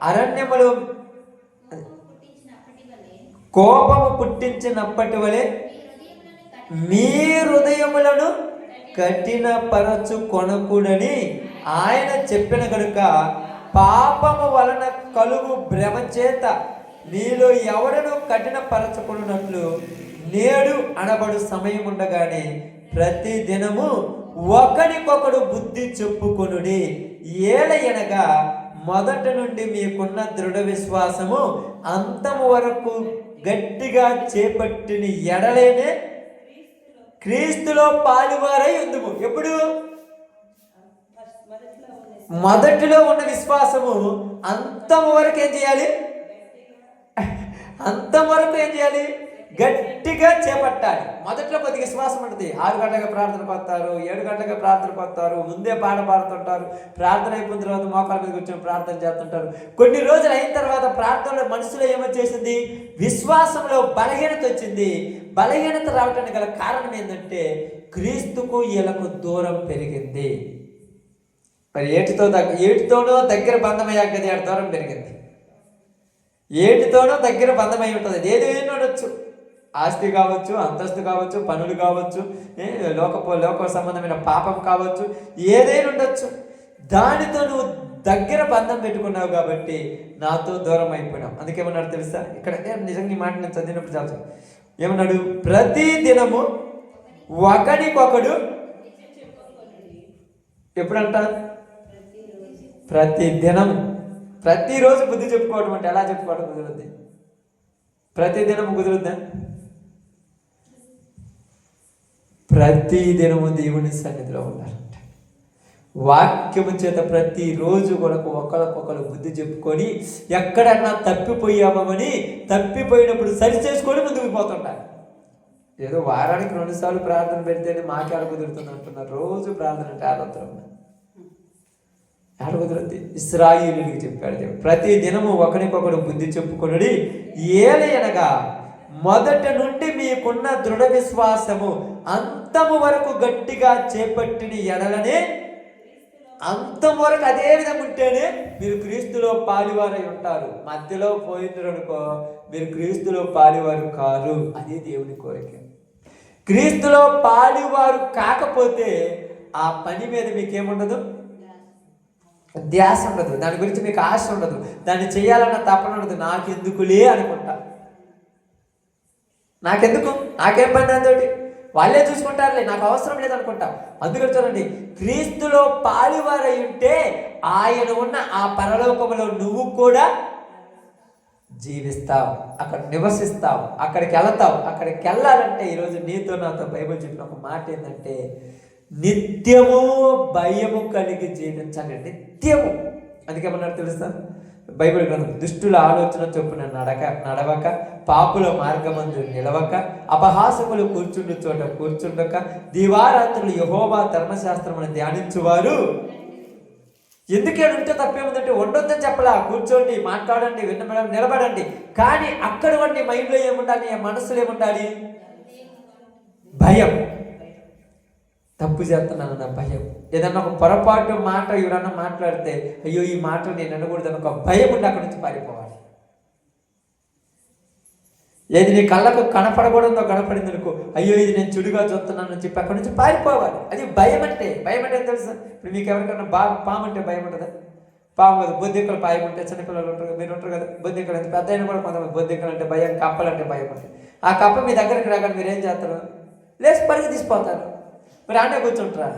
అరణ్యములో కోపము పుట్టించినప్పటి వలె మీ హృదయములను కఠినపరచు కొనకూడని ఆయన చెప్పిన కనుక పాపము వలన కలుగు భ్రమ చేత మీలో ఎవడను కఠినపరచకున్నట్లు నేడు అనబడు సమయం ఉండగానే ప్రతి దినము ఒకరికొకడు బుద్ధి చెప్పుకొనుడి. ఏలయనగా మొదట నుండి మీకున్న దృఢ విశ్వాసము అంతము వరకు గట్టిగా చేపట్టిన ఎడలేనే క్రీస్తులో పాలువారై ఉందుము. ఎప్పుడు? మొదటిలో ఉన్న విశ్వాసము అంతం వరకు ఏం చేయాలి? అంతం వరకు ఏం చేయాలి? గట్టిగా చేపట్టాలి. మొదట్లో కొద్దిగా విశ్వాసం ఉంటుంది. 6 గంటలుగా ప్రార్థన పడతారు, 7 గంటలుగా ప్రార్థన పడతారు, ముందే పాట పాడుతుంటారు, ప్రార్థన అయిపోయిన తర్వాత మోకాళ్ళ మీద కూర్చొని ప్రార్థన చేస్తుంటారు. కొన్ని రోజులు అయిన తర్వాత ప్రార్థనలో మనసులో ఏమొచ్చేసింది? విశ్వాసంలో బలహీనత వచ్చింది. బలహీనత రావడానికి గల కారణం ఏంటంటే క్రీస్తుకు వీళ్ళకు దూరం పెరిగింది. మరి ఏటితోనో దగ్గర బంధమయ్యాక కదా దూరం పెరిగింది. ఏటితోనో దగ్గర బంధమై ఉంటుంది. అది ఏదైనా ఉండొచ్చు, ఆస్తి కావచ్చు, అంతస్తు కావచ్చు, పనులు కావచ్చు, లోక సంబంధమైన పాపం కావచ్చు, ఏదైనా ఉండొచ్చు. దానితో నువ్వు దగ్గర బంధం పెట్టుకున్నావు కాబట్టి నాతో దూరం అయిపోయినావు. అందుకేమన్నాడు తెలుసా? ఇక్కడ నిజంగా ఈ మాట నేను చదివినప్పుడు చాలు. ఏమన్నాడు? ప్రతి దినము ఒకరికొకడు. ఎప్పుడంట? ప్రతి దినం. ప్రతిరోజు బుద్ధి చెప్పుకోవడం అంటే ఎలా చెప్పుకోవడం కుదురుద్ది? ప్రతి దినము కుదురుద్దా? ప్రతి దినము దేవుని సన్నిధిలో ఉన్నారంట. వాక్యము చేత ప్రతిరోజు కూడా ఒకరికొకరు బుద్ధి చెప్పుకొని ఎక్కడన్నా తప్పిపోయామని తప్పిపోయినప్పుడు సరి చేసుకొని ముందుకు పోతుంటారు. ఏదో వారానికి 2 సార్లు ప్రార్థన పెడితేనే మాకేడ కుదురుతుంది అంటున్నారు. రోజు ప్రార్థన అంటే ఆనంతరం కుదురుద్ది. ఇశ్రాయేలునికి చెప్పాడు దేవుడు, ప్రతి దినము ఒకరికొకడు బుద్ధి చెప్పుకొనుడి. ఏలయనగా మొదట నుండి మీకున్న దృఢ విశ్వాసము అంతము వరకు గట్టిగా చేపట్టిన ఎడలనే, అంతం వరకు అదే విధంగా ఉంటేనే మీరు క్రీస్తులో పాలివారై ఉంటారు. మధ్యలో పోయిందనుకో మీరు క్రీస్తులో పాలివారు కారు. అదే దేవుని కోరిక. క్రీస్తులో పాలివారు కాకపోతే ఆ పని మీద మీకేముండదు? ధ్యాస ఉండదు. దాని గురించి మీకు ఆశ ఉండదు. దాన్ని చేయాలన్న తపన ఉండదు. నాకెందుకులే అనుకుంటా. నాకెందుకు, నాకేం పని దాంతోటి, వాళ్ళే చూసుకుంటారులే, నాకు అవసరం లేదనుకుంటా. అందుకని చూడండి, క్రీస్తులో పాలివారై ఉంటే ఆయన ఉన్న ఆ పరలోకములో నువ్వు కూడా జీవిస్తావు, అక్కడ నివసిస్తావు, అక్కడికి వెళతావు. అక్కడికి వెళ్ళాలంటే ఈరోజు నీతో నాతో బైబిల్ చెప్పిన ఒక మాట ఏంటంటే నిత్యము భయము కలిగి జీవించాలి. నిత్యము. అందుకేమన్నారు తెలుసా? బైబిల్ గ్రంథం, దుష్టుల ఆలోచన చొప్పున నడవక, పాపుల మార్గమందు నిలవక, అపహాసకులు కూర్చుండు చోట కూర్చుండక, దివారాత్రులు యెహోవా ధర్మశాస్త్రమును ధ్యానించువారు. ఎందుకే ఉంటే తప్పేముందంటే ఉండొద్దని చెప్పలా. కూర్చోండి, మాట్లాడండి, విన్నబడండి, నిలబడండి. కానీ అక్కడ నీ మైండ్లో ఏముండాలి? నీ మనసులో ఏముండాలి? భయం. తప్పు చేస్తున్నానన్న భయం. ఏదన్నా ఒక పొరపాటు మాట ఎవరన్నా మాట్లాడితే అయ్యో ఈ మాట నేను అనకూడదని ఒక భయం ఉండి అక్కడి నుంచి పారిపోవాలి. ఏది నీ కళ్ళకు కనపడకూడదో కనపడింది అనుకో, అయ్యో ఇది నేను చెడుగా చూస్తున్నానని చెప్పి అక్కడి నుంచి పారిపోవాలి. అది భయం అంటే. భయం అంటే తెలుసా? ఇప్పుడు మీకు ఎవరికైనా పాము అంటే భయం ఉంటుందా? పాము కదా, బొద్దింకలు భయం ఉంటే చిన్నపిల్లలు ఉంటారు కదా, మీరు ఉంటారు కదా, బొద్దింకలు అంటే పెద్ద అయినా కూడా కొంతమంది బొద్దింకలు అంటే భయం, కప్పలు అంటే భయం ఉంటుంది. ఆ కప్ప మీ దగ్గరికి రాగానే మీరు ఏం చేస్తారు? లేచి పరిగి తీసిపోతారు. మరి ఆడే కూర్చుంటారా?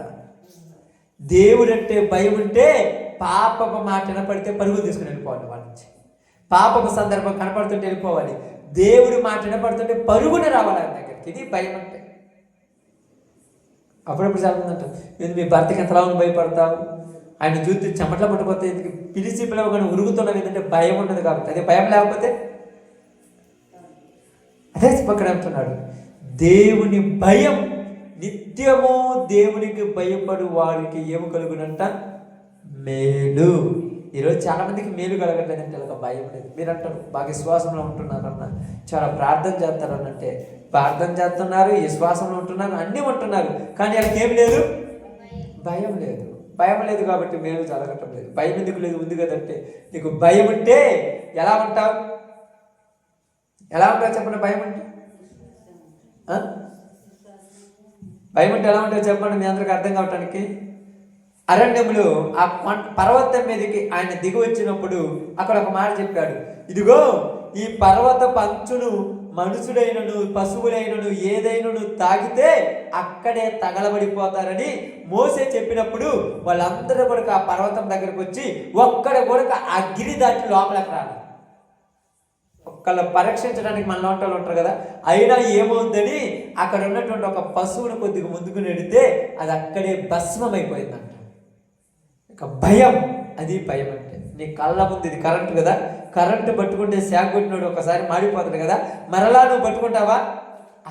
దేవుడు అంటే భయం ఉంటే పాపపు మాట వినపడితే పరుగులు తీసుకుని వెళ్ళిపోవాలి వాళ్ళ నుంచి. పాపపు సందర్భం కనపడుతుంటే వెళ్ళిపోవాలి. దేవుడి మాట వినపడుతుంటే పరుగున రావాలి ఆయన దగ్గరికి. ఇది భయం అంటే. అప్పుడప్పుడు జరుగుతుందంట, ఇది మీ భర్తకి ఎంతలా భయపడతావు, ఆయన చూస్తే చెమట్ల పట్టుకోతే ఎందుకు పిలిచి పిలవగానే ఉరుగుతున్నావు, ఏంటంటే భయం ఉండదు కాబట్టి. అదే భయం లేకపోతే అదే పక్కన అంటున్నాడు, దేవుని భయం నిత్యము దేవునికి భయపడు వారికి ఏమి కలుగునంట? మేలు. ఈరోజు చాలా మందికి మేలు కలగట్లేదంటే ఒక భయం లేదు. మీరు అంటారు బాగా విశ్వాసంలో ఉంటున్నారన్న, చాలా ప్రార్థన చేస్తారనంటే ప్రార్థన చేస్తున్నారు, విశ్వాసంలో ఉంటున్నారు, అన్నీ ఉంటున్నారు, కానీ వాళ్ళకి ఏం లేదు? భయం లేదు. భయం లేదు కాబట్టి మేలు జరగటం లేదు. భయం ఎందుకు లేదు? ఉంది కదంటే. నీకు భయం ఉంటే ఎలా ఉంటావు? ఎలా ఉంటావు చెప్పండి? భయం అంటే భయం అంటే ఎలా ఉంటావు చెప్పండి మీ అందరికి అర్థం కావటానికి. అరణ్యములు ఆ పర్వతం మీదకి ఆయన దిగి వచ్చినప్పుడు అక్కడ ఒక మాట చెప్పాడు, ఇదిగో ఈ పర్వత పంచును మనుషుడైనను పశువులైనను ఏదైనను తాగితే అక్కడే తగలబడిపోతారని మోసే చెప్పినప్పుడు వాళ్ళందరూ కూడా ఆ పర్వతం దగ్గరకు వచ్చి ఒక్కడ కూడా ఆ గిరి దాటి లోపలికి రాలి. ఒక్కళ్ళ పరీక్షించడానికి మన లోంటలు ఉంటారు కదా, అయినా ఏమవుతుందని అక్కడ ఉన్నటువంటి ఒక పశువును కొద్దిగా ముందుకు నెడితే అది అక్కడే భస్మం అయిపోయిందంట. ఇక భయం, అది భయం అంటే. నీ కళ్ళ ముందు ఇది కరెంటు కదా, కరెంటు పట్టుకుంటే శాక్ కొట్టినాడు ఒకసారి మాడిపోతాడు కదా, మరలా నువ్వు పట్టుకుంటావా?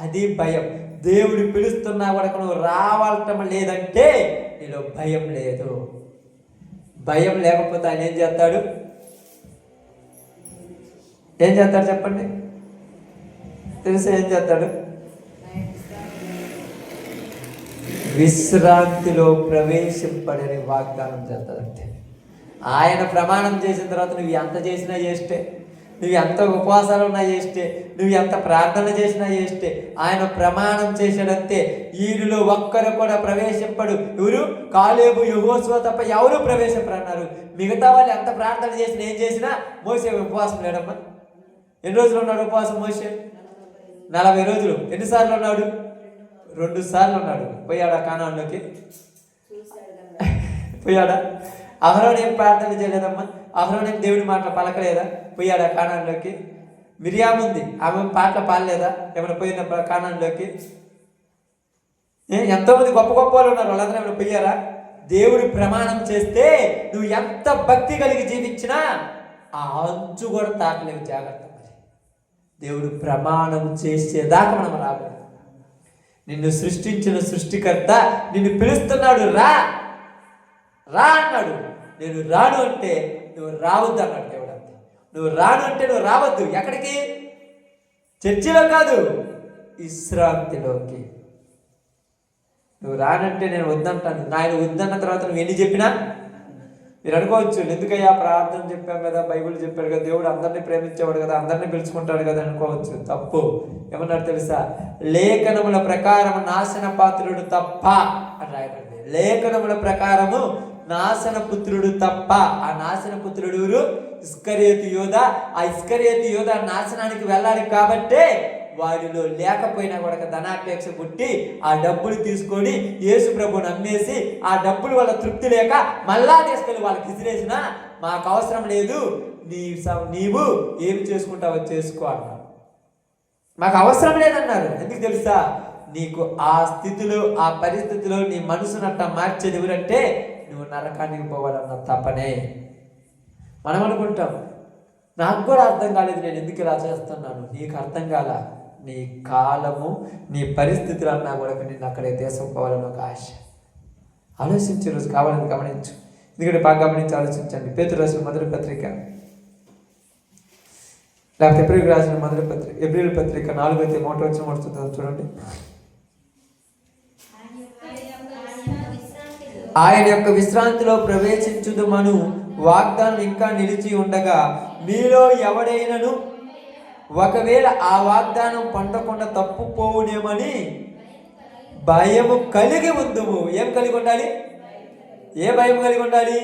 అది భయం. దేవుడు పిలుస్తున్నా కూడా నువ్వు రావటం లేదంటే నీలో భయం లేదు. భయం లేకపోతే ఆయన ఏం చేస్తాడు? ఏం చేస్తాడు చెప్పండి? తెలిసి ఏం చేస్తాడు? విశ్రాంతిలో ప్రవేశింపడని వాగ్దానం చేస్తాడంతే. ఆయన ప్రమాణం చేసిన తర్వాత నువ్వు ఎంత చేసినా చేస్తే, నువ్వు ఎంత ఉపవాసాలు ఉన్నా చేస్తే, నువ్వు ఎంత ప్రార్థన చేసినా చేస్తే, ఆయన ప్రమాణం చేశాడంతే. వీరిలో ఒక్కరు కూడా ప్రవేశింపడు. ఎవరు? కాలేబు యెహోషువ తప్ప ఎవరు ప్రవేశింపరన్నారు. మిగతా వాళ్ళు ఎంత ప్రార్థన చేసినా ఏం చేసినా మోసే ఉపవాసం లేడమ్మా. ఎన్ని రోజులు ఉన్నాడు ఉపవాసం మోసే? 40 రోజులు. ఎన్నిసార్లు ఉన్నాడు? 2 సార్లు ఉన్నాడు. పోయాడా కానాన్లోకి? పోయాడా? అహరోను ఏం ప్రార్థన చేయలేదమ్మా? అహరోను ఏం దేవుడి మాట పలకలేదా? పోయాడా కానాన్లోకి? మిరియాము ఉంది, ఆమె పాటలు పాడలేదా? ఏమైనా పోయిన కానాన్లోకి? ఎంతోమంది గొప్ప గొప్ప వాళ్ళు ఉన్నారు, వాళ్ళందరూ ఏమైనా పోయారా? దేవుడి ప్రమాణం చేస్తే నువ్వు ఎంత భక్తి కలిగి జీవించినా ఆ అంచు కూడా తాకలేవు. జాగ్రత్త. దేవుడు ప్రమాణం చేసేదాకా మనం రాబోదు. నిన్ను సృష్టించిన సృష్టికర్త నిన్ను పిలుస్తున్నాడు, రా రా అన్నాడు. నేను రాను అంటే నువ్వు రావద్దు అన్నాడు దేవుడు. అంతే. నువ్వు రాను అంటే నువ్వు రావద్దు. ఎక్కడికి? చర్చిలో కాదు, విశ్రాంతిలోకి. నువ్వు రానంటే నేను వద్దంటాను. ఆయన వద్దన్న తర్వాత నువ్వు ఎన్ని చెప్పినా మీరు అనుకోవచ్చు, ఎందుకయ్యా ప్రార్థన చెప్పాం కదా, బైబిల్ చెప్పాడు కదా, దేవుడు అందరినీ ప్రేమించేవాడు కదా, అందరినీ పిలుచుకుంటాడు కదా అనుకోవచ్చు. తప్పు. ఏమన్నాడు తెలుసా? లేఖనముల ప్రకారం నాశన పాత్రుడు తప్ప అని రాయబడింది. లేఖనముల ప్రకారము నాశన పుత్రుడు తప్ప. ఆ నాశన పుత్రుడు ఎవరు? ఇస్కరియోతు యోధ. ఆ ఇస్కరియోతు యోధ నాశనానికి వెళ్ళాలి కాబట్టే వాడిలో లేకపోయినా కూడా ధనాపేక్ష పుట్టి ఆ డబ్బులు తీసుకొని యేసు ప్రభువుని అమ్మేసి ఆ డబ్బులు వాళ్ళ తృప్తి లేక మళ్ళా తీసుకెళ్ళి వాళ్ళకి ఇసిరేసినా మాకు అవసరం లేదు, నీవు ఏమి చేసుకుంటావో చేసుకో అన్నారు. మాకు అవసరం లేదన్నారు. ఎందుకు తెలుసా? నీకు ఆ స్థితిలో ఆ పరిస్థితిలో నీ మనసునట్ట మార్చేది ఎవరంటే నువ్వు నరకానికి పోవాలన్న తపనే. మనం అనుకుంటాం నాకు కూడా అర్థం కాలేదు, నేను ఎందుకు ఇలా చేస్తున్నాను. నీకు అర్థం కాల. నీ కాలము నీ పరిస్థితులు అన్నా కూడా నేను అక్కడే తీసుకుపోవాలని ఒక ఆశ. ఆలోచించే రోజు కావాలని గమనించు. ఎందుకంటే బాగా గమనించి ఆలోచించండి. పేతురు రాసిన మొదటి పత్రిక, లేకపోతే ఏప్రిల్ రాసిన మొదటి పత్రిక, ఏప్రిల్ పత్రిక 4వ అధ్యాయం 1వ వచనం చూడండి. ఆయన యొక్క విశ్రాంతిలో ప్రవేశించుదుమను వాగ్దానం ఇంకా నిలిచి ఉండగా మీలో ఎవడైనను ఒకవేళ ఆ వాగ్దానం పొందకుండా తప్పుపోవునేమని భయము కలిగి ఉందుము. ఏం కలిగి ఉండాలి? ఏ భయం కలిగి ఉండాలి?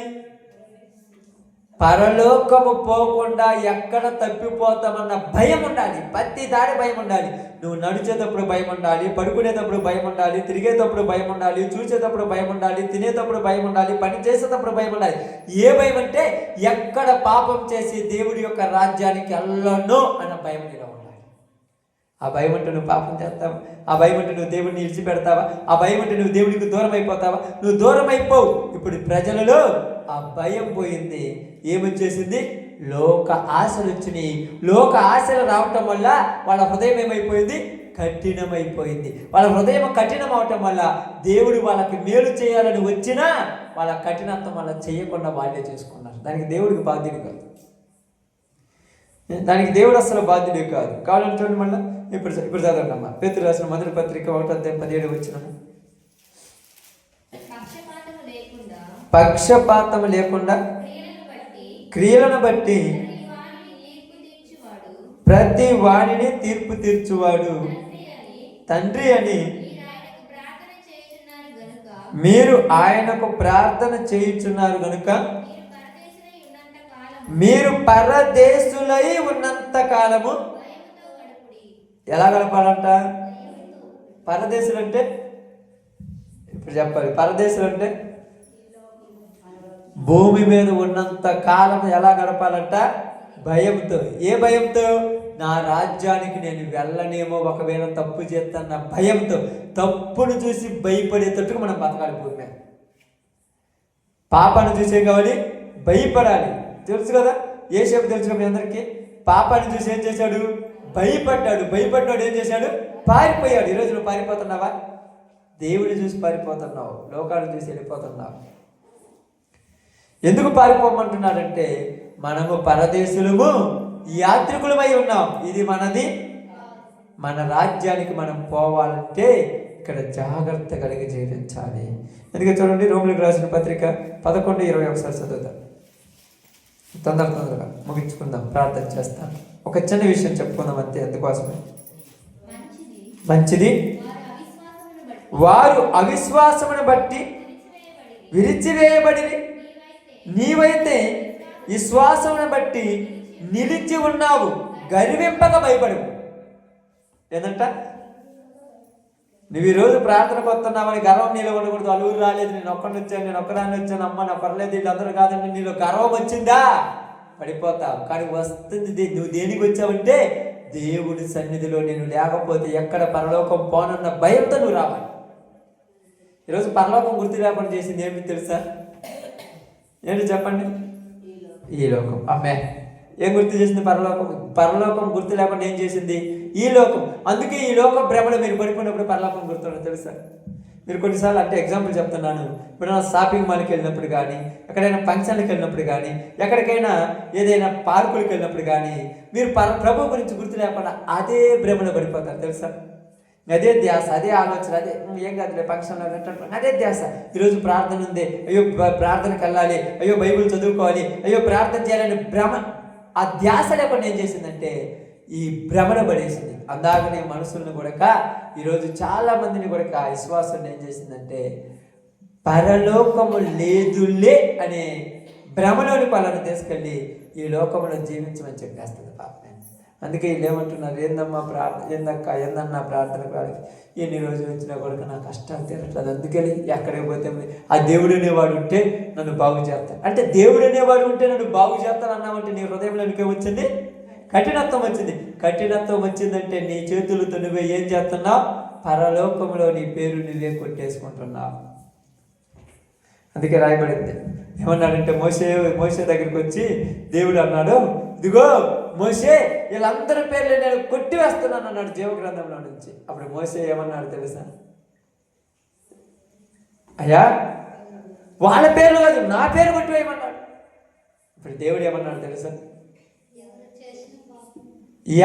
పరలోకము పోకుండా ఎక్కడ తప్పిపోతామన్న భయం ఉండాలి. ప్రతి దాడి భయం ఉండాలి. నువ్వు నడిచేటప్పుడు భయం ఉండాలి, పడుకునేటప్పుడు భయం ఉండాలి, తిరిగేటప్పుడు భయం ఉండాలి, చూసేటప్పుడు భయం ఉండాలి, తినేటప్పుడు భయం ఉండాలి, పని చేసేటప్పుడు భయం ఉండాలి. ఏ భయం అంటే ఎక్కడ పాపం చేసి దేవుడి యొక్క రాజ్యానికి వెళ్ళను అన్న భయం నీలో ఉండాలి. ఆ భయం అంటే నువ్వు పాపం చేస్తావా? ఆ భయం అంటే నువ్వు దేవుడిని విడిచిపెడతావా? ఆ భయం అంటే నువ్వు దేవుడికి దూరం అయిపోతావా? నువ్వు దూరం అయిపోవు. ఇప్పుడు ప్రజలలో ఆ భయం పోయింది. ఏమొచ్చేసింది? లోక ఆశలు వచ్చినాయి. లోక ఆశలు రావటం వల్ల వాళ్ళ హృదయం ఏమైపోయింది? కఠినమైపోయింది. వాళ్ళ హృదయం కఠినం అవటం వల్ల దేవుడు వాళ్ళకి మేలు చేయాలని వచ్చినా వాళ్ళ కఠినత్వం వల్ల చేయకుండా వాళ్ళే చేసుకున్నారు. దానికి దేవుడికి బాధ్యుడు కాదు. దానికి దేవుడు అసలు బాధ్యుడే కాదు. కావాలని చూడండి మళ్ళీ ఇప్పుడు చదవండి. పేతురు రాసిన మొదటి పత్రిక 1:17 వచ్చినాము. పక్షపాతం లేకుండా క్రియలను బట్టి ప్రతి వాణిని తీర్పు తీర్చువాడు తండ్రి అని మీరు ఆయనకు ప్రార్థన చేయుచున్నారు గనుక మీరు పరదేశులై ఉన్నంత కాలము ఎలా గడపాలంట? పరదేశులు అంటే ఇప్పుడు చెప్పాలి. పరదేశులు అంటే భూమి మీద ఉన్నంత కాలం ఎలా గడపాలంట? భయంతో. ఏ భయంతో? నా రాజ్యానికి నేను వెళ్ళనేమో, ఒకవేళ తప్పు చేస్తాన్న భయంతో. తప్పును చూసి భయపడేటట్టుగా మనం బతకాలి. భూమి మీద పాపాన్ని చూసే కావాలి, భయపడాలి. తెలుసు కదా, యేసేపు తెలుసు మీ అందరికీ. పాపాన్ని చూసి ఏం చేశాడు? భయపడ్డాడు. భయపడ్డాడు ఏం చేశాడు? పారిపోయాడు. ఈరోజు నువ్వు పారిపోతున్నావా? దేవుడిని చూసి పారిపోతున్నావు, లోకాలను చూసి వెళ్ళిపోతున్నావు. ఎందుకు పారిపోమంటున్నాడంటే మనము పరదేశులము, యాత్రికులమై ఉన్నాం. ఇది మనది. మన రాజ్యానికి మనం పోవాలంటే ఇక్కడ జాగ్రత్త కలిగి జీవించాలి. ఎందుకంటే చూడండి, రోమిలకు రాసిన పత్రిక 11:20 ఒకసారి చదువుతాం. తొందరగా ముగించుకుందాం, ప్రార్థన చేస్తాం. ఒక చిన్న విషయం చెప్పుకుందాం అంతే. అందుకోసమే మంచిది వారు అవిశ్వాసమును బట్టి విరిచివేయబడి, నీవైతే విశ్వాసమును బట్టి నిలిచి ఉన్నావు. గర్వింపక భయపడు. ఏంటంట? నువ్వు ఈరోజు ప్రార్థనకు వస్తున్నావని గర్వం నీలో ఉండకూడదు. అలుగురు రాలేదు, నేను ఒక్కడిని వచ్చాను, నేను ఒక్కదాన్ని వచ్చాను, అమ్మ నా పర్లేదు, వీళ్ళందరూ కాదండి. నీలో గర్వం వచ్చిందా పడిపోతావు. కానీ వస్తుంది. నువ్వు దేనికి వచ్చావంటే దేవుడి సన్నిధిలో నేను లేకపోతే ఎక్కడ పరలోకం పోనన్న భయంతో నువ్వు రావాలి. ఈరోజు పరలోకం గుర్తు లేకుండా చేసింది ఏమిటి తెలుసా? ఏంటి చెప్పండి? ఈ లోకం. అమ్మే ఏం గుర్తు చేసింది? పరలోకం. పరలోకం గుర్తు లేకుండా ఏం చేసింది? ఈ లోకం. అందుకే ఈ లోక భ్రమలో మీరు పడిపోయినప్పుడు పరలోకం గుర్తుండదు తెలుసా? మీరు కొన్నిసార్లు అంటే ఎగ్జాంపుల్ చెప్తున్నాను. ఇప్పుడు షాపింగ్ మాల్కి వెళ్ళినప్పుడు కానీ, ఎక్కడైనా ఫంక్షన్కి వెళ్ళినప్పుడు కానీ, ఎక్కడికైనా ఏదైనా పార్కులకు వెళ్ళినప్పుడు కానీ మీరు ప్రభు గురించి గుర్తు లేకుండా అదే భ్రమలో పడిపోతారు తెలుసా? అదే ధ్యాస, అదే ఆలోచన, అదే ఏం కాదులే ఫంక్షన్లో అదే ధ్యాస. ఈరోజు ప్రార్థన ఉంది, అయ్యో ప్రార్థనకి వెళ్ళాలి, అయ్యో బైబిల్ చదువుకోవాలి, అయ్యో ప్రార్థన చేయాలని భ్రమ. ఆ ధ్యాస లేకుండా ఏం చేసిందంటే ఈ భ్రమణ పడేసింది. అందాకనే మనుషులను కూడా ఈరోజు చాలా మందిని కూడా విశ్వాసాన్ని ఏం చేసిందంటే పరలోకము లేదులే అనే భ్రమలోని వాళ్ళని తీసుకెళ్ళి ఈ లోకంలో జీవించమని చెప్పేస్తుంది పాపం. అందుకే వీళ్ళు ఏమంటున్నారు? ఏందన్నా ప్రార్థన కాడికి ఎన్ని రోజులు వచ్చినా కూడా నా కష్టాలు తీరట్లేదు, అందుకే ఎక్కడికి పోతే ఆ దేవుడు అనేవాడు ఉంటే నన్ను బాగు చేస్తాను అంటే, దేవుడు అనేవాడు ఉంటే నన్ను బాగు చేస్తాను అన్నామంటే నీ హృదయంలోనికి వచ్చింది కఠినత్వం వచ్చింది. కఠినత్వం వచ్చిందంటే నీ చేతులతో నువ్వే ఏం చేస్తున్నావు? పరలోకంలో నీ పేరు నువ్వే కొట్టేసుకుంటున్నావు. అందుకే రాయబడింది. ఏమన్నాడంటే మోషే దగ్గరికి వచ్చి దేవుడు అన్నాడు, ఇదిగో మోషే వీళ్ళందరి పేర్లు నేను కొట్టి వేస్తున్నాను అన్నాడు జీవగ్రంథంలో నుంచి. అప్పుడు మోషే ఏమన్నాడు తెలుసా? అయ్యా వాళ్ళ పేర్లు కాదు నా పేరు కొట్టివేయమన్నాడు. ఇప్పుడు దేవుడు ఏమన్నాడు తెలుసా?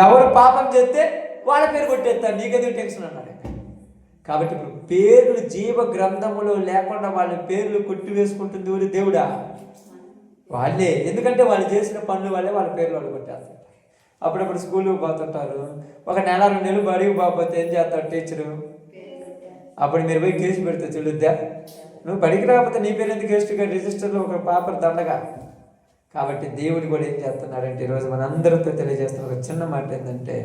ఎవరు పాపం చేస్తే వాళ్ళ పేరు కొట్టేస్తారు, నీకెందుకు టెన్షన్ అన్నాడు. కాబట్టి ఇప్పుడు పేర్లు జీవ గ్రంథములో లేకుండా వాళ్ళ పేర్లు కొట్టివేసుకుంటుంది ఎవరు? దేవుడా? వాళ్ళే. ఎందుకంటే వాళ్ళు చేసిన పనులు వాళ్ళే వాళ్ళ పేర్లు వాళ్ళు కొట్టేస్తారు. అప్పుడప్పుడు స్కూల్కి పోతుంటారు, ఒక నెల 2 నెలలు బడికి పోకపోతే ఏం చేస్తాడు టీచరు? అప్పుడు మీరు పోయి కేసు పెడితే చెల్లుద్దా? నువ్వు బడికి రాకపోతే నీ పేరు ఎందుకు కేసుగా రిజిస్టర్లో ఒక పేపర్ దండగా. కాబట్టి దేవుడు కూడా ఏం చేస్తున్నారంటే ఈరోజు మనందరితో తెలియజేస్తున్న ఒక చిన్న మాట ఏంటంటే,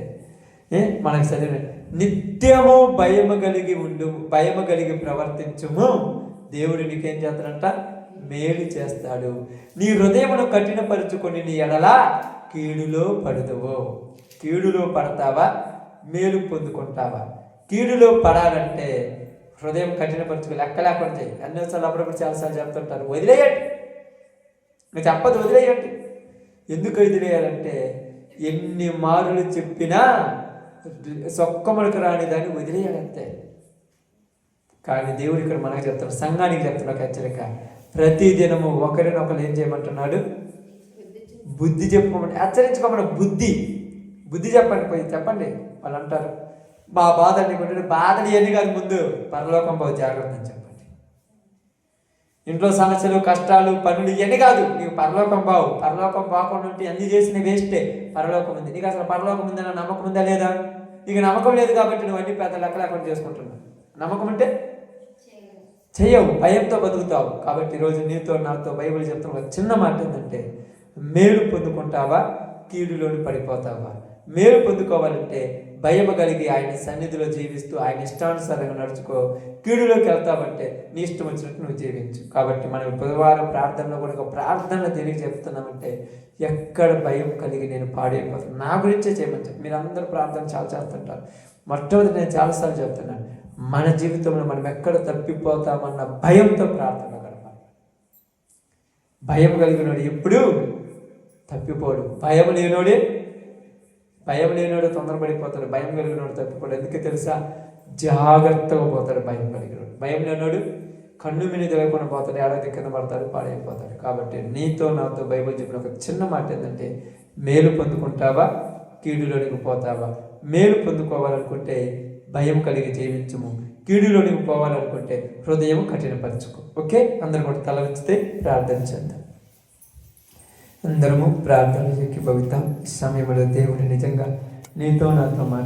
మనకు చదివిన నిత్యము భయము కలిగి ప్రవర్తించుము, దేవుడు నీకేం చేస్తాడంట? మేలు చేస్తాడు. నీ హృదయమును కఠినపరుచుకొని నీ ఎడల కీడులో పడుదువు. కీడులో పడతావా? మేలు పొందుకుంటావా? కీడులో పడాలంటే హృదయం కఠినపరుచుకో, లెక్క లేకుండా చేయి. అన్నిసార్లు అప్పుడప్పుడు చాలాసార్లు చెప్తుంటారు, వదిలేయండి. నువ్వు చెప్పదు, వదిలేయండి. ఎందుకు వదిలేయాలంటే ఎన్ని మారులు చెప్పినా సొక్కములకు రాని దాన్ని వదిలేయాలంతే. కానీ దేవుడు ఇక్కడ మనకు చెప్తాడు, సంఘానికి చెప్తున్నాడు హెచ్చరిక. ప్రతి దినము ఒకరినొకరు ఏం చేయమంటున్నాడు? బుద్ధి చెప్పమని, హెచ్చరించుకోమని. బుద్ధి చెప్పండి, పోయి చెప్పండి. వాళ్ళు అంటారు, మా బాధలు బాధలు ఇవన్నీ కాదు, ముందు పరలోకం పోయి జాగ్రత్త అని చెప్పండి. ఇంట్లో సమస్యలు, కష్టాలు, పనులు ఇవన్నీ కాదు, నీకు పరలోకం బావు. పరలోకం బాకుండా ఉంటే అన్ని చేసిన వేస్టే. పరలోకం ఉంది, నీకు అసలు పరలోకం ఉందన్న నమ్మకం ఉందా లేదా? నీకు నమ్మకం లేదు కాబట్టి నువ్వు అన్ని పెద్ద లెక్క లేకుండా చేసుకుంటున్నావు. నమ్మకం ఉంటే చెయ్యవు, భయంతో బతుకుతావు. కాబట్టి ఈరోజు నీతో నాతో బైబిల్ చెప్తున్న ఒక చిన్న మాట ఏంటంటే, మేలు పొందుకుంటావా? కీడులోని పడిపోతావా? మేలు పొందుకోవాలంటే భయం కలిగి ఆయన సన్నిధిలో జీవిస్తూ ఆయన ఇష్టానుసారంగా నడుచుకో. కీడులోకి వెళ్తావంటే నీ ఇష్టం వచ్చినట్టు నువ్వు జీవించు. కాబట్టి మనం బుధవారం ప్రార్థనలో కూడా ఒక ప్రార్థన దేనికి చెప్తున్నామంటే, ఎక్కడ భయం కలిగి నేను పాడైపోతాను, నా గురించే చేయమని చెప్పి. మీరు అందరూ ప్రార్థన చాలా చేస్తుంటారు. మొట్టమొదటి నేను చాలాసార్లు చెప్తున్నాను, మన జీవితంలో మనం ఎక్కడ తప్పిపోతామన్న భయంతో ప్రార్థన గడపాలి. భయం కలిగినోడు ఎప్పుడు తప్పిపోడు. భయం లేనోడు తొందరపడిపోతాడు. భయం కలిగినోడు తప్పిపోడు. ఎందుకు తెలుసా? జాగ్రత్తగా పోతాడు భయం కలిగినోడు. భయం లేనోడు కన్ను మీద లేకుండా పోతాడు, ఏడాది కింద పడతాడు, పాడైపోతాడు. కాబట్టి నీతో నాతో బైబిల్ చెప్పిన ఒక చిన్న మాట ఏంటంటే, మేలు పొందుకుంటావా? కీడులోనికి పోతావా? మేలు పొందుకోవాలనుకుంటే భయం కలిగి జీవించము, కీడులోనికి పోవాలనుకుంటే హృదయం కఠినపరచుకో. ఓకే, అందరూ కూడా తల ఉంచితే ప్రార్థన చేద్దాం. అందరము ప్రార్థన ఎక్కిపోతాం. ఈ సమయంలో దేవుడు నిజంగా నీతో నాతో మాట